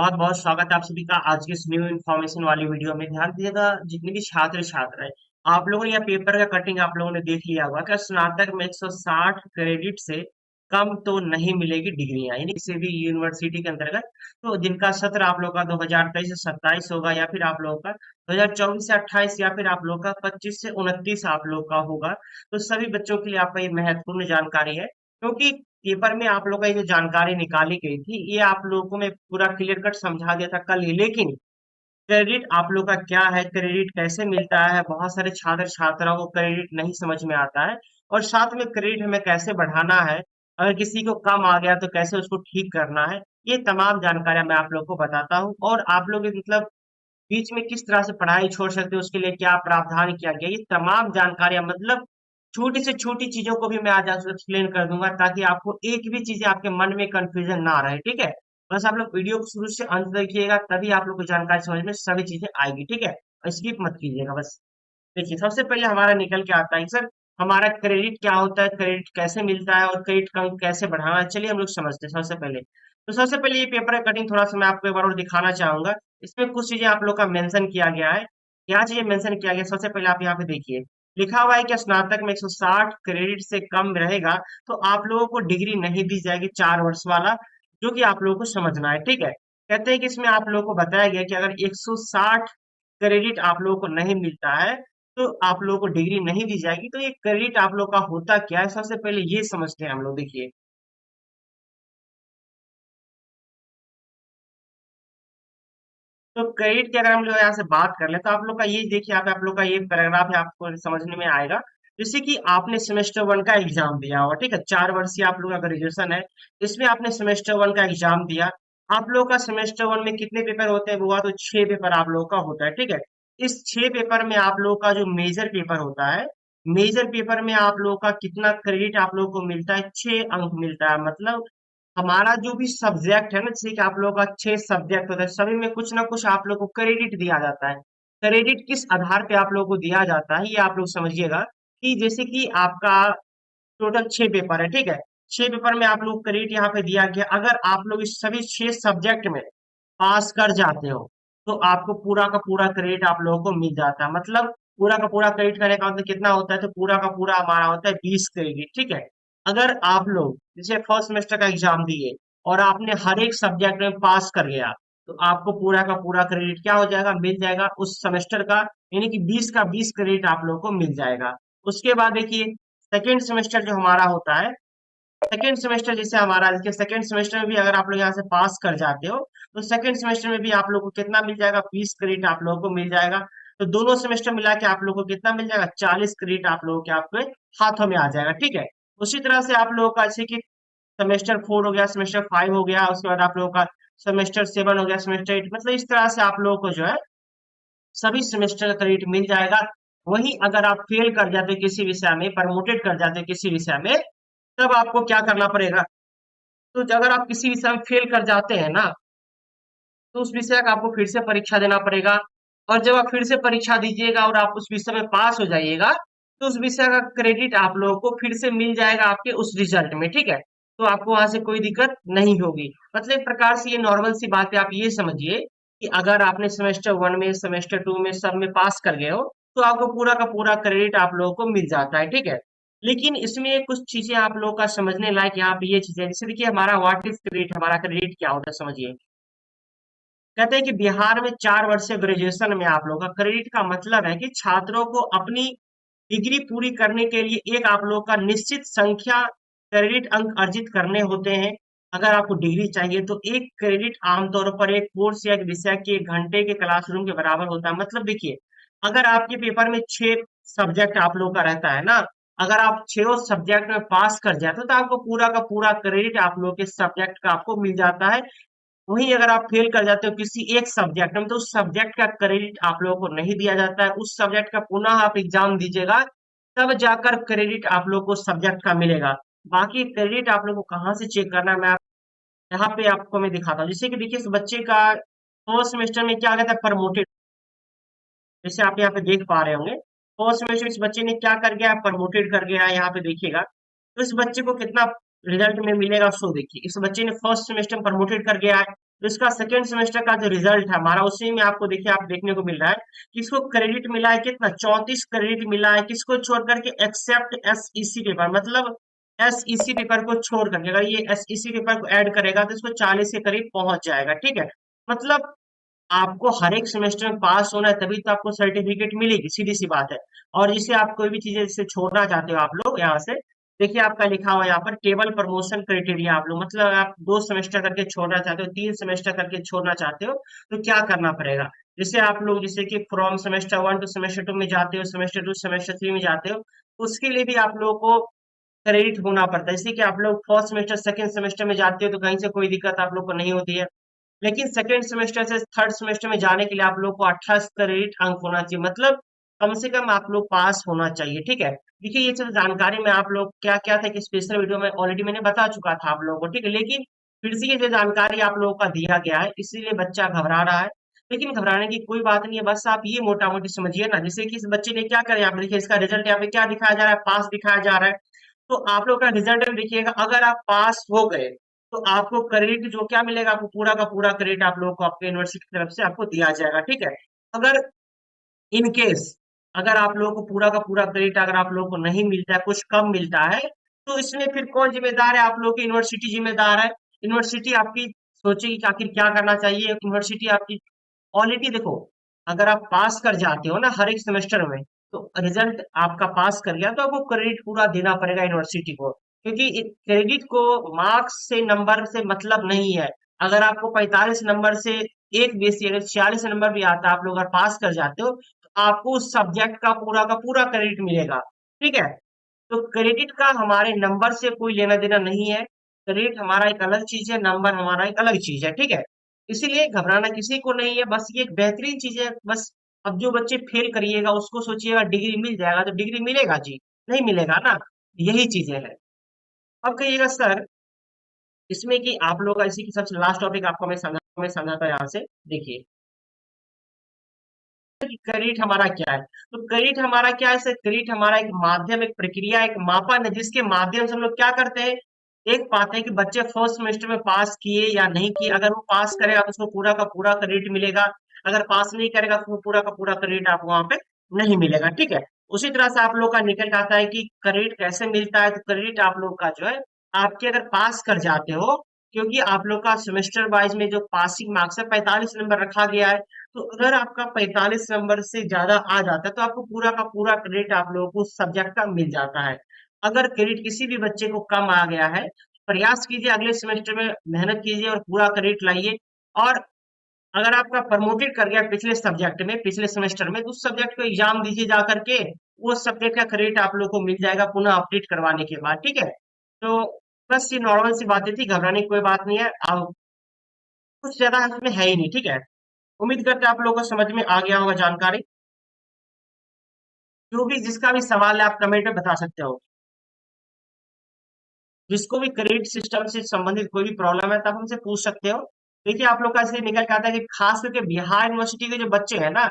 बहुत बहुत स्वागत है आप सभी का आज के इस न्यू इन्फॉर्मेशन वाली वीडियो में। ध्यान दीजिएगा, जितने भी छात्र छात्र हैं, आप लोगों ने यह पेपर का कटिंग आप लोगों ने देख लिया होगा कि स्नातक में 160 क्रेडिट से कम तो नहीं मिलेगी डिग्रियां, यानी किसी भी यूनिवर्सिटी के अंतर्गत। तो जिनका सत्र आप लोग का 2023 से 27 होगा, या फिर आप लोगों का 2024 से 28, या फिर आप लोग का 25 से 29 आप लोग का होगा, तो सभी बच्चों के लिए आपका ये महत्वपूर्ण जानकारी है, क्योंकि पेपर में आप लोग का ये जो जानकारी निकाली गई थी, ये आप लोगों को मैं पूरा क्लियर कट समझा दिया था कल ही। लेकिन क्रेडिट आप लोग का क्या है, क्रेडिट कैसे मिलता है, बहुत सारे छात्र छात्राओं को क्रेडिट नहीं समझ में आता है। और साथ में क्रेडिट हमें कैसे बढ़ाना है, अगर किसी को कम आ गया तो कैसे उसको ठीक करना है, ये तमाम जानकारियां मैं आप लोग को बताता हूँ। और आप लोग मतलब बीच में किस तरह से पढ़ाई छोड़ सकते हो, उसके लिए क्या प्रावधान किया गया, ये तमाम जानकारियां मतलब छोटी से छोटी चीजों को भी मैं आज एक्सप्लेन कर दूंगा, ताकि आपको एक भी चीज आपके मन में कंफ्यूजन ना रहे। ठीक है, बस आप लोग वीडियो को शुरू से अंत तक देखिएगा, तभी आप लोग को जानकारी समझ में सभी चीजें आएगी। ठीक है, स्किप मत कीजिएगा। बस देखिए, सबसे पहले हमारा निकल के आता है सर, हमारा क्रेडिट क्या होता है, क्रेडिट कैसे मिलता है और क्रेडिट का कैसे बढ़ाना है। चलिए हम लोग समझते हैं सबसे पहले। तो सबसे पहले ये पेपर का कटिंग थोड़ा सा मैं आपको एक बार और दिखाना चाहूंगा। इसमें कुछ चीजें आप लोग का मेंशन किया गया है। क्या चीजें मेंशन किया गया, सबसे पहले आप यहाँ पे देखिए, लिखा हुआ है कि स्नातक में 160 क्रेडिट से कम रहेगा तो आप लोगों को डिग्री नहीं दी जाएगी 4 वर्ष वाला, जो कि आप लोगों को समझना है। ठीक है, कहते हैं कि इसमें आप लोगों को बताया गया कि अगर 160 क्रेडिट आप लोगों को नहीं मिलता है तो आप लोगों को डिग्री नहीं दी जाएगी। तो ये क्रेडिट आप लोग का होता क्या है, सबसे पहले ये समझते हैं हम लोग। देखिए, तो क्रेडिट की अगर हम लोग यहाँ से बात कर ले तो आप लोग का ये देखिए, आप लोग का ये पैराग्राफ है, आपको समझने में आएगा। जैसे कि आपने सेमेस्टर वन का एग्जाम दिया होगा, ठीक है, 4 वर्षीय आप लोग का ग्रेजुएशन है, इसमें आपने सेमेस्टर वन का एग्जाम दिया। आप लोग का सेमेस्टर वन में कितने पेपर होते हैं, वो तो 6 पेपर आप लोग का होता है। ठीक है, इस 6 पेपर में आप लोग का जो मेजर पेपर होता है, मेजर पेपर में आप लोग का कितना क्रेडिट आप लोग को मिलता है, 6 अंक मिलता है। मतलब हमारा जो भी सब्जेक्ट है ना, जैसे कि आप लोगों का 6 सब्जेक्ट होता है, सभी में कुछ ना कुछ आप लोग को क्रेडिट दिया जाता है। क्रेडिट किस आधार पे आप लोगों को दिया जाता है, ये आप लोग समझिएगा। कि जैसे कि आपका टोटल 6 पेपर है, ठीक है, 6 पेपर में आप लोग क्रेडिट यहाँ पे दिया गया। अगर आप लोग इस सभी 6 सब्जेक्ट में पास कर जाते हो तो आपको पूरा का पूरा क्रेडिट आप लोगों को मिल जाता है। मतलब पूरा का पूरा क्रेडिट करने का मतलब कितना होता है, तो पूरा का पूरा हमारा होता है 20 क्रेडिट। ठीक है, अगर आप लोग जैसे फर्स्ट सेमेस्टर का एग्जाम दिए और आपने हर एक सब्जेक्ट में पास कर गया, तो आपको पूरा का पूरा क्रेडिट क्या हो जाएगा, मिल जाएगा उस सेमेस्टर का। यानी कि 20 का 20 क्रेडिट आप लोगों को मिल जाएगा। उसके बाद देखिए, सेकेंड सेमेस्टर जो हमारा होता है, सेकेंड सेमेस्टर जैसे हमारा देखिए, सेकेंड सेमेस्टर में भी अगर आप लोग यहाँ से पास कर जाते हो तो सेकेंड सेमेस्टर में भी आप लोग को कितना मिल जाएगा, 20 क्रेडिट आप लोगों को मिल जाएगा। तो दोनों सेमेस्टर मिला के आप लोगों को कितना मिल जाएगा, 40 क्रेडिट आप लोगों के आपके हाथों में आ जाएगा। ठीक है, उसी तरह से आप लोगों का जैसे कि सेमेस्टर 4 हो गया, सेमेस्टर 5 हो गया, उसके बाद आप लोगों का सेमेस्टर 7 हो गया, सेमेस्टर 8, मतलब इस तरह से आप लोगों को जो है सभी सेमेस्टर का क्रेडिट मिल जाएगा। वहीं अगर आप फेल कर जाते हो किसी विषय में, प्रमोटेड कर जाते हो किसी विषय में, तब आपको क्या करना पड़ेगा। तो अगर आप किसी विषय में फेल कर जाते हैं ना, तो उस विषय का आपको फिर से परीक्षा देना पड़ेगा। और जब आप फिर से परीक्षा दीजिएगा और आप उस विषय में पास हो जाइएगा, तो उस विषय का क्रेडिट आप लोगों को फिर से मिल जाएगा आपके उस रिजल्ट में। ठीक है, तो आपको वहां से कोई दिक्कत नहीं होगी। मतलब एक प्रकार से ये नॉर्मल सी बात है, आप ये समझिए कि अगर आपने सेमेस्टर वन में, सेमेस्टर टू में, सब में पास कर गए हो, तो आपको पूरा का पूरा क्रेडिट आप लोगों को मिल जाता है। ठीक है, लेकिन इसमें कुछ चीजें आप लोगों का समझने लायक यहाँ पे ये चीजें, जैसे देखिए हमारा व्हाट इज क्रेडिट, हमारा क्रेडिट क्या होता है समझिए। कहते हैं कि बिहार में 4 वर्षीय ग्रेजुएशन में आप लोगों का क्रेडिट का मतलब है कि छात्रों को अपनी डिग्री पूरी करने के लिए एक आप लोग का निश्चित संख्या क्रेडिट अंक अर्जित करने होते हैं। अगर आपको डिग्री चाहिए तो एक क्रेडिट आमतौर पर एक कोर्स या एक विषय के 1 घंटे के क्लासरूम के बराबर होता है। मतलब देखिए, अगर आपके पेपर में 6 सब्जेक्ट आप लोग का रहता है ना, अगर आप 6 सब्जेक्ट में पास कर जाते हो तो आपको पूरा का पूरा क्रेडिट आप लोग के सब्जेक्ट का आपको मिल जाता है। वहीं अगर आप फेल कर जाते हो किसी एक सब्जेक्ट में, तो उस सब्जेक्ट का क्रेडिट आप लोगों को नहीं दिया जाता है। उस सब्जेक्ट का पुनः आप एग्जाम दीजिएगा, तब जाकर क्रेडिट आप लोग को सब्जेक्ट का मिलेगा। बाकी क्रेडिट आप लोग को कहाँ से चेक करना है, मैं यहाँ पे आपको मैं दिखाता हूँ। जैसे कि देखिए, इस बच्चे का फर्स्ट सेमेस्टर में क्या आ गया था, प्रमोटेड, जैसे आप यहाँ पे देख पा रहे होंगे। फर्स्ट सेमेस्टर इस बच्चे ने क्या कर गया, प्रमोटेड कर गया है, यहाँ पे देखिएगा। तो इस बच्चे को कितना रिजल्ट में मिलेगा। सो देखिए इस बच्चे ने फर्स्ट सेमेस्टर में प्रमोटेड कर गया है, तो इसका सेकेंड सेमेस्टर का जो रिजल्ट है हमारा, उसी में आपको देखिए आप देखने को मिल रहा है कि इसको क्रेडिट मिला है कितना, 34 क्रेडिट मिला है। किसको छोड़ करके, एक्सेप्ट एसईसी पेपर, मतलब एसईसी पेपर को छोड़ करके। अगर ये एसईसी पेपर को ऐड करेगा तो इसको 40 के करीब पहुंच जाएगा, ठीक है। मतलब आपको हर एक सेमेस्टर में पास होना है, तभी तो आपको सर्टिफिकेट मिलेगी, सीधी सी बात है। और जिसे आप कोई भी चीजें जैसे छोड़ना चाहते हो आप लोग यहाँ से, देखिए आपका लिखा हुआ है यहाँ पर टेबल प्रमोशन क्राइटेरिया। आप लोग मतलब आप 2 सेमेस्टर करके छोड़ना चाहते हो, 3 सेमेस्टर करके छोड़ना चाहते हो, तो क्या करना पड़ेगा। जैसे आप लोग जैसे कि फ्रॉम सेमेस्टर 1 टू सेमेस्टर 2 में जाते हो, सेमेस्टर 2 सेमेस्टर 3 में जाते हो, उसके लिए भी आप लोगों को क्रेडिट होना पड़ता है। जैसे कि आप लोग फर्स्ट सेमेस्टर सेकंड सेमेस्टर में जाते हो तो कहीं से कोई दिक्कत आप लोग को नहीं होती है, लेकिन सेकेंड सेमेस्टर से थर्ड सेमेस्टर में जाने के लिए आप लोग को 28 क्रेडिट अंक होना चाहिए, मतलब कम से कम आप लोग पास होना चाहिए, ठीक है। देखिए ये सब जानकारी में आप लोग क्या क्या था कि स्पेशल वीडियो में ऑलरेडी मैंने बता चुका था आप लोगों को, ठीक है। लेकिन फिर से ये जो जानकारी आप लोगों का दिया गया है, इसीलिए बच्चा घबरा रहा है। लेकिन घबराने की कोई बात नहीं है, बस आप ये मोटा मोटी समझिए ना। जैसे कि इस बच्चे ने क्या करा, यहाँ पे देखिए इसका रिजल्ट यहाँ पे क्या दिखाया जा रहा है, पास दिखाया जा रहा है। तो आप लोग का रिजल्ट में देखिएगा, अगर आप पास हो गए तो आपको क्रेडिट जो क्या मिलेगा, आपको पूरा का पूरा क्रेडिट आप लोगों को आपके यूनिवर्सिटी की तरफ से आपको दिया जाएगा, ठीक है। अगर इन केस अगर आप लोगों को पूरा का पूरा क्रेडिट अगर आप लोगों को नहीं मिलता है, कुछ कम मिलता है, तो इसमें फिर कौन जिम्मेदार है, आप लोगों की यूनिवर्सिटी जिम्मेदार है। यूनिवर्सिटी आपकी सोचेगी कि आखिर क्या करना चाहिए। यूनिवर्सिटी आपकी ऑलरेडी देखो, अगर आप पास कर जाते हो ना हर एक सेमेस्टर में, तो रिजल्ट आपका पास कर गया तो आपको क्रेडिट पूरा देना पड़ेगा यूनिवर्सिटी को, क्योंकि क्रेडिट को मार्क्स से नंबर से मतलब नहीं है। अगर आपको 45 नंबर से एक बेसी अगर 46 नंबर भी आता है, आप लोग अगर पास कर जाते हो, तो आपको उस सब्जेक्ट का पूरा क्रेडिट मिलेगा, ठीक है। तो क्रेडिट का हमारे नंबर से कोई लेना देना नहीं है। क्रेडिट हमारा एक अलग चीज है, नंबर हमारा एक अलग चीज है, ठीक है। इसीलिए घबराना किसी को नहीं है, बस ये एक बेहतरीन चीज है बस। अब जो बच्चे फेल करिएगा उसको सोचिएगा डिग्री मिल जाएगा, तो डिग्री मिलेगा जी, नहीं मिलेगा ना। यही चीजें हैं। अब कहिएगा सर इसमें कि आप लोग का इसी की सबसे लास्ट टॉपिक आपको मैं समझाता यहाँ से। देखिए कि क्रेडिट हमारा क्या है। तो क्रेडिट हमारा क्या है सर, क्रेडिट हमारा एक माध्यम, एक प्रक्रिया, एक मापन है, जिसके माध्यम से हम लोग क्या करते हैं, देख पाते हैं कि बच्चे फर्स्ट सेमेस्टर में पास किए या नहीं किए। अगर वो पास करेगा तो उसको पूरा का पूरा क्रेडिट मिलेगा, अगर पास नहीं करेगा तो वो पूरा का पूरा क्रेडिट आपको वहां पे नहीं मिलेगा, ठीक है। उसी तरह से आप लोग का निकल आता है कि क्रेडिट कैसे मिलता है। तो क्रेडिट आप लोग का जो है, आपके अगर पास कर जाते हो, क्योंकि आप लोग का सेमेस्टर वाइज में जो पासिंग मार्क्स है 45 नंबर रखा गया है, तो अगर आपका 45 नंबर से ज्यादा आ जाता है तो आपको पूरा का पूरा क्रेडिट आप लोगों को उस सब्जेक्ट का मिल जाता है। अगर क्रेडिट किसी भी बच्चे को कम आ गया है, प्रयास कीजिए अगले सेमेस्टर में मेहनत कीजिए और पूरा क्रेडिट लाइए। और अगर आपका प्रमोटेड कर गया पिछले सब्जेक्ट में, पिछले सेमेस्टर में, तो उस सब्जेक्ट को एग्जाम दीजिए जा करके, वो सब्जेक्ट का क्रेडिट आप लोग को मिल जाएगा पुनः अपडेट करवाने के बाद, ठीक है। तो बस ये नॉर्मल सी बातें थी, घबराने की कोई बात नहीं है। अब कुछ ज्यादा इसमें है ही नहीं, ठीक है। उम्मीद करते हैं आप लोगों को समझ में आ गया होगा जानकारी। जो भी जिसका भी सवाल है आप कमेंट में बता सकते हो। जिसको भी क्रेडिट सिस्टम से संबंधित कोई भी प्रॉब्लम है तब हमसे पूछ सकते हो। देखिए आप लोग का ऐसे निकल के आता है कि खास करके बिहार यूनिवर्सिटी के जो बच्चे हैं ना,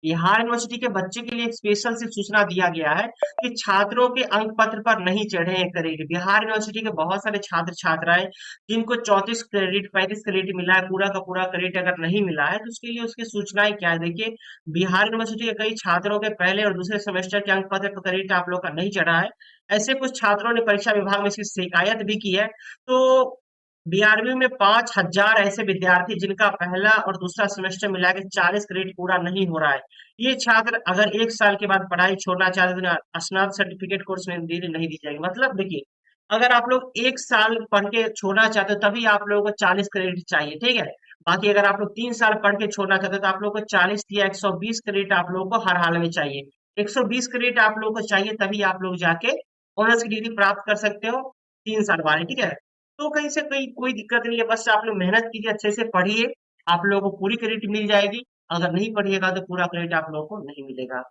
बिहार यूनिवर्सिटी के बच्चे के लिए एक स्पेशल से सूचना दिया गया है कि छात्रों के अंक पत्र पर नहीं चढ़े हैं क्रेडिट। बिहार यूनिवर्सिटी के बहुत सारे छात्र छात्राएं जिनको 34 क्रेडिट 35 क्रेडिट मिला है, पूरा का पूरा क्रेडिट अगर नहीं मिला है तो उसके लिए उसकी सूचनाएं क्या है। देखिए बिहार यूनिवर्सिटी के कई छात्रों के पहले और दूसरे सेमेस्टर के अंक पत्र पर क्रेडिट आप लोग का नहीं चढ़ा है। ऐसे कुछ छात्रों ने परीक्षा विभाग में इसकी शिकायत भी की है। तो बीआरबी में 5,000 ऐसे विद्यार्थी जिनका पहला और दूसरा सेमेस्टर मिला के 40 क्रेडिट पूरा नहीं हो रहा है। ये छात्र अगर 1 साल के बाद पढ़ाई छोड़ना चाहते हैं तो स्नातक सर्टिफिकेट कोर्स में नहीं दी जाएगी। मतलब देखिए अगर आप लोग 1 साल पढ़ के छोड़ना चाहते हो तभी आप लोगों को 40 क्रेडिट चाहिए, ठीक है। बाकी अगर आप लोग 3 साल पढ़ के छोड़ना चाहते हो तो आप लोग को 40 या 120 क्रेडिट आप लोगों को हर हाल में चाहिए। 120 क्रेडिट आप लोगों को चाहिए, तभी आप लोग जाके ऑनर्स की डिग्री प्राप्त कर सकते हो 3 साल बाद, ठीक है। तो कहीं से कोई कोई दिक्कत नहीं है, बस आप लोग मेहनत कीजिए, अच्छे से पढ़िए, आप लोगों को पूरी क्रेडिट मिल जाएगी। अगर नहीं पढ़िएगा तो पूरा क्रेडिट आप लोगों को नहीं मिलेगा।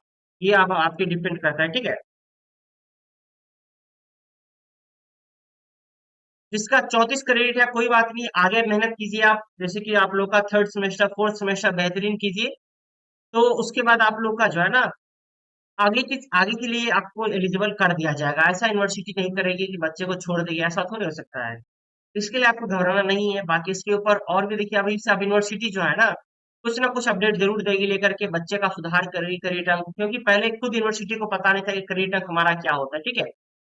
ये आप आपके डिपेंड करता है, ठीक है। जिसका 34 क्रेडिट है कोई बात नहीं, आगे मेहनत कीजिए आप। जैसे कि आप लोग का थर्ड सेमेस्टर फोर्थ सेमेस्टर बेहतरीन कीजिए, तो उसके बाद आप लोग का जो है ना, आगे के लिए आपको एलिजिबल कर दिया जाएगा। ऐसा यूनिवर्सिटी नहीं करेगी कि बच्चे को छोड़ देगी, ऐसा थोड़ी हो सकता है। इसके लिए आपको घबराना नहीं है। बाकी इसके ऊपर और भी देखिए, अभी से अब यूनिवर्सिटी जो है ना कुछ अपडेट जरूर देगी लेकर के, बच्चे का सुधार करेगी करियर टर्म, क्योंकि पहले खुद यूनिवर्सिटी को पता नहीं था कि करियर टर्म हमारा क्या होता है, ठीक है।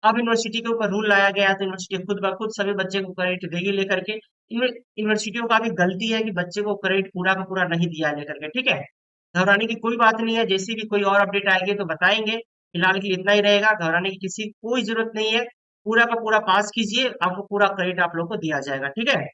अब यूनिवर्सिटी के ऊपर रूल लाया गया है, तो यूनिवर्सिटी खुद ब खुद सभी बच्चे को क्रेडिट देगी लेकर के। यूनिवर्सिटियों का भी गलती है कि बच्चे को क्रेडिट पूरा का पूरा नहीं दिया लेकर के, ठीक है। घबराने की कोई बात नहीं है, जैसी भी कोई और अपडेट आएगी तो बताएंगे। फिलहाल के लिए इतना ही रहेगा, घबराने की किसी कोई जरूरत नहीं है। पूरा का पूरा पास कीजिए, आपको पूरा क्रेडिट आप लोग को दिया जाएगा, ठीक है।